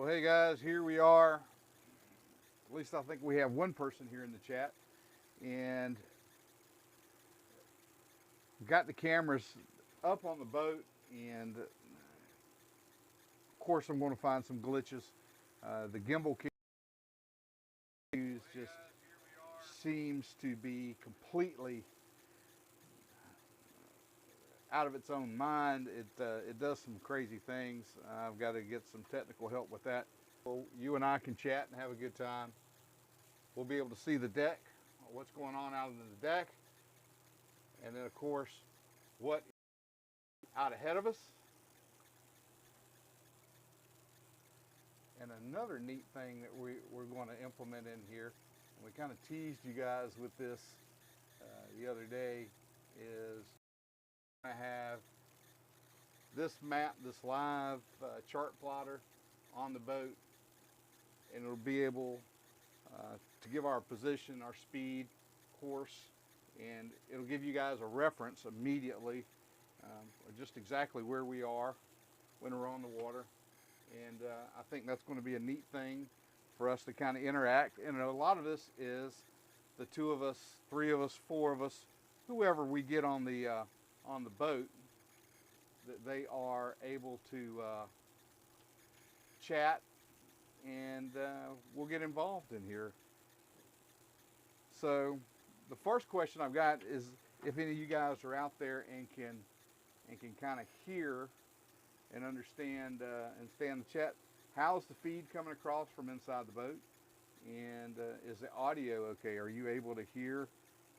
Well, hey guys, here we are. At least I think we have one person here in the chat, and got the cameras up on the boat, and of course I'm going to find some glitches. The gimbal just seems to be completely out of its own mind. It does some crazy things. I've got to get some technical help with that. So you and I can chat and have a good time. We'll be able to see the deck, what's going on out on the deck, and then of course what is out ahead of us. And another neat thing that we're going to implement in here, and we kind of teased you guys with this the other day, is I have this map, this live chart plotter on the boat, and it'll be able to give our position, our speed, course, and it'll give you guys a reference immediately, just exactly where we are when we're on the water. And I think that's going to be a neat thing for us to kind of interact. And a lot of this is the two of us, three of us, four of us, whoever we get on the boat, that they are able to chat, and we'll get involved in here. So the first question I've got is if any of you guys are out there and can kind of hear and understand and stay in the chat. How's the feed coming across from inside the boat? And is the audio okay? Are you able to hear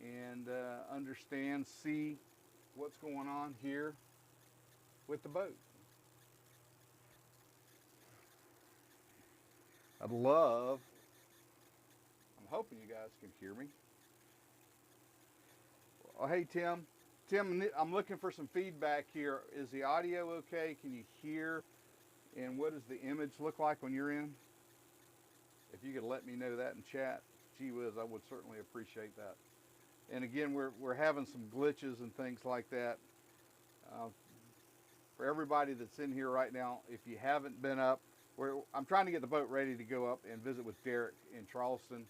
and understand, see what's going on here with the boat? I'm hoping you guys can hear me. Oh, hey, Tim, I'm looking for some feedback here. Is the audio okay? Can you hear? And what does the image look like when you're in? If you could let me know that in chat, gee whiz, I would certainly appreciate that. And again, we're having some glitches and things like that. For everybody that's in here right now, if you haven't been up, I'm trying to get the boat ready to go up and visit with Derek in Charleston.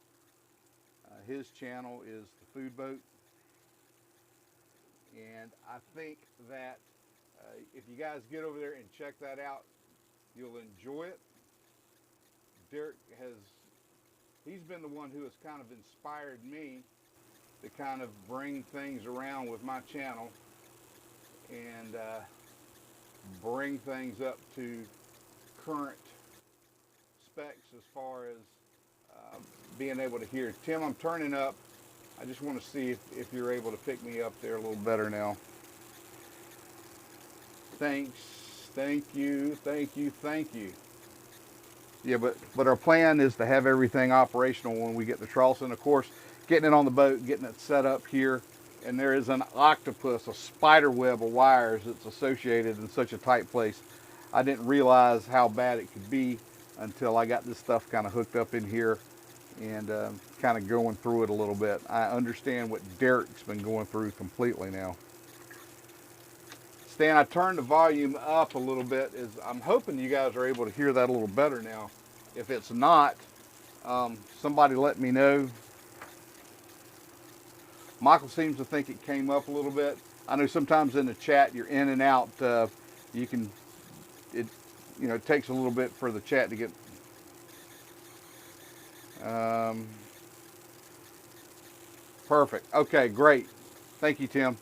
His channel is the Food Boat. And I think that if you guys get over there and check that out, you'll enjoy it. Derek he's been the one who has kind of inspired me to kind of bring things around with my channel and bring things up to current specs as far as being able to hear. Tim, I'm turning up. I just want to see if you're able to pick me up there a little better now. Thanks. Thank you. Thank you. Thank you. Yeah, but our plan is to have everything operational when we get to Charleston. Of course, getting it on the boat, getting it set up here, and there is an octopus, a spider web of wires that's associated in such a tight place. I didn't realize how bad it could be until I got this stuff kind of hooked up in here and kind of going through it a little bit. I understand what Derek's been going through completely now. Stan, I turned the volume up a little bit. I'm hoping you guys are able to hear that a little better now. If it's not, somebody let me know. Michael seems to think it came up a little bit. I know sometimes in the chat you're in and out. It takes a little bit for the chat to get. Perfect. Okay, great. Thank you, Tim.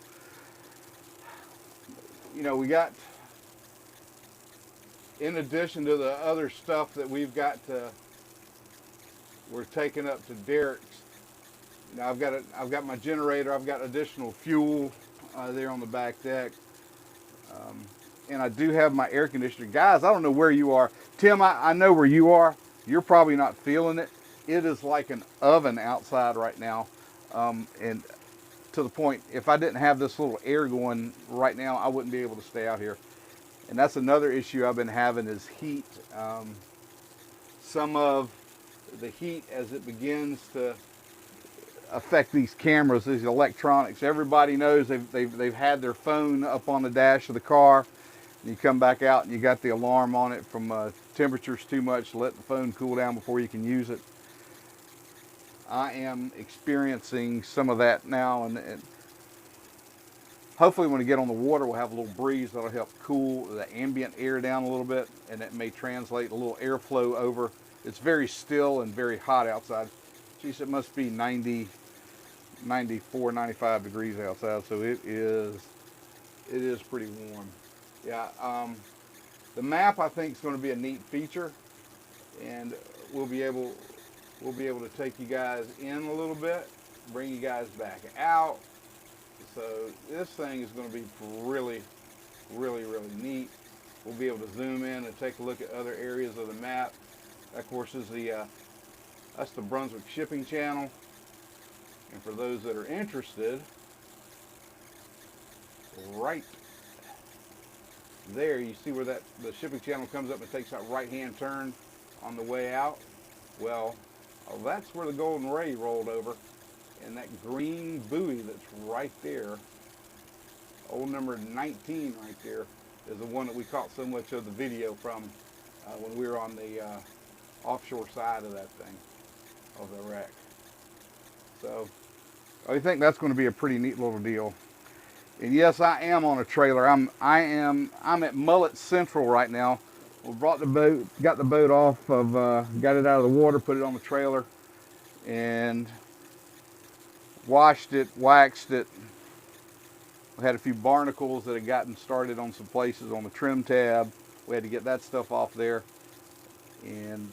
We got, in addition to the other stuff that we're taking up to Derek's. I've got my generator. I've got additional fuel there on the back deck, and I do have my air conditioner. Guys, I don't know where you are. Tim, I know where you are. You're probably not feeling it. It is like an oven outside right now, and to the point, if I didn't have this little air going right now, I wouldn't be able to stay out here. And that's another issue I've been having is heat. Some of the heat, as it begins to affect these cameras, these electronics. Everybody knows they've had their phone up on the dash of the car, You come back out and you got the alarm on it from temperatures too much, let the phone cool down before you can use it. I am experiencing some of that now, and hopefully when we get on the water, we'll have a little breeze that'll help cool the ambient air down a little bit, and it may translate a little airflow over. It's very still and very hot outside. Geez, it must be 90, 94, 95 degrees outside, so it is pretty warm. Yeah, the map I think is going to be a neat feature, and we'll be able to take you guys in a little bit, bring you guys back out. So this thing is going to be really, really, really neat. We'll be able to zoom in and take a look at other areas of the map. That, of course, is that's the Brunswick Shipping Channel. And for those that are interested, right there, you see where the shipping channel comes up and takes that right-hand turn on the way out? Well, that's where the Golden Ray rolled over. And that green buoy that's right there, old number 19 right there, is the one that we caught so much of the video from when we were on the offshore side of that thing, of the wreck. So I think that's going to be a pretty neat little deal. And yes, I am on a trailer. I'm at Mullet Central right now. We brought the boat, got the boat off of, got it out of the water, put it on the trailer, and washed it, waxed it. We had a few barnacles that had gotten started on some places on the trim tab. We had to get that stuff off there, and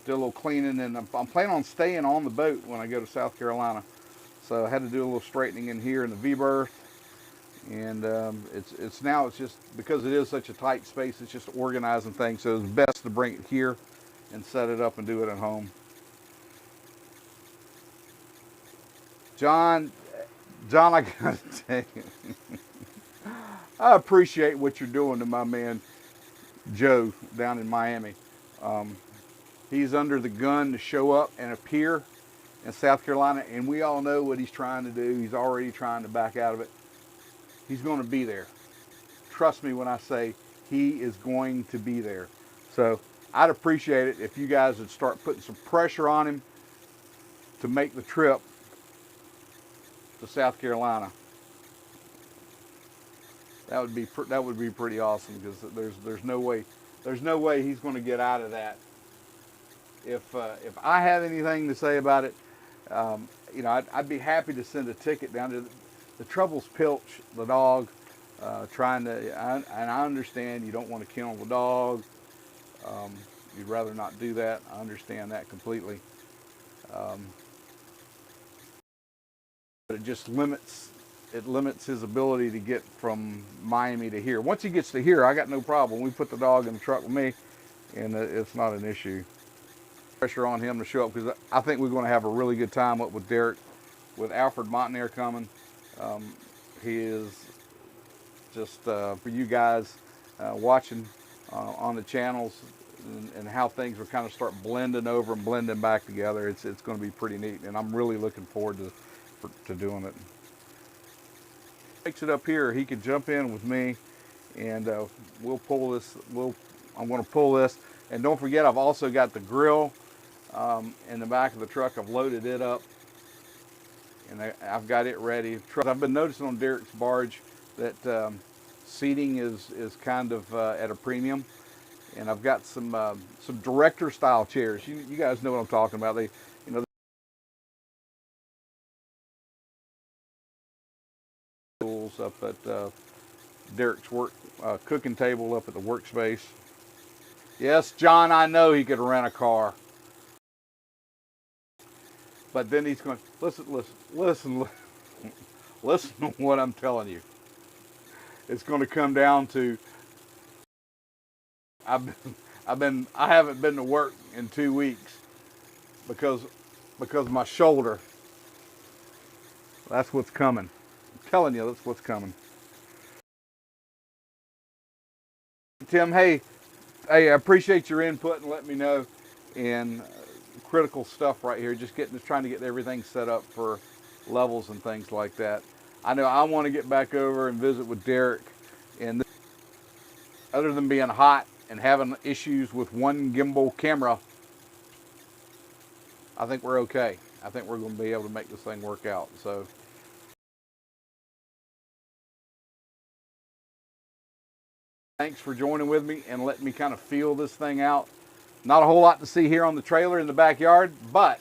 did a little cleaning. And I'm planning on staying on the boat when I go to South Carolina, so I had to do a little straightening in here in the V-berth. And it's just because it is such a tight space, it's just organizing things. So it's best to bring it here and set it up and do it at home. John, I gotta tell you, I appreciate what you're doing to my man Joe down in Miami. He's under the gun to show up and appear in South Carolina, and we all know what he's trying to do. He's already trying to back out of it. He's going to be there. Trust me when I say he is going to be there. So I'd appreciate it if you guys would start putting some pressure on him to make the trip to South Carolina. That would be pretty awesome, because there's no way he's going to get out of that. If I have anything to say about it, you know, I'd be happy to send a ticket down to the trouble's Pilch, the dog, and I understand you don't want to kill the dog. You'd rather not do that. I understand that completely. But it just limits his ability to get from Miami to here. Once he gets to here, I got no problem. We put the dog in the truck with me, and it's not an issue. Pressure on him to show up, because I think we're going to have a really good time up with Derek, with Alfred Montaner coming. He is just for you guys watching on the channels, and how things will kind of start blending over and blending back together. It's going to be pretty neat, and I'm really looking forward to doing it. Takes it up here, he can jump in with me, and we'll pull this. I'm going to pull this, and don't forget, I've also got the grill in the back of the truck. I've loaded it up, and I've got it ready. I've been noticing on Derek's barge that seating is kind of at a premium, and I've got some director style chairs. You guys know what I'm talking about. They, you know, tools up at Derek's work cooking table up at the workspace. Yes, John, I know he could rent a car, but then he's going, listen to what I'm telling you. It's going to come down to, I haven't been to work in 2 weeks because of my shoulder. That's what's coming. I'm telling you, that's what's coming. Tim, hey, I appreciate your input and let me know. And critical stuff right here, just trying to get everything set up for levels and things like that. I know I want to get back over and visit with Derek, and other than being hot and having issues with one gimbal camera, I think we're okay. I think we're going to be able to make this thing work out. So thanks for joining with me and letting me kind of feel this thing out. Not a whole lot to see here on the trailer in the backyard, but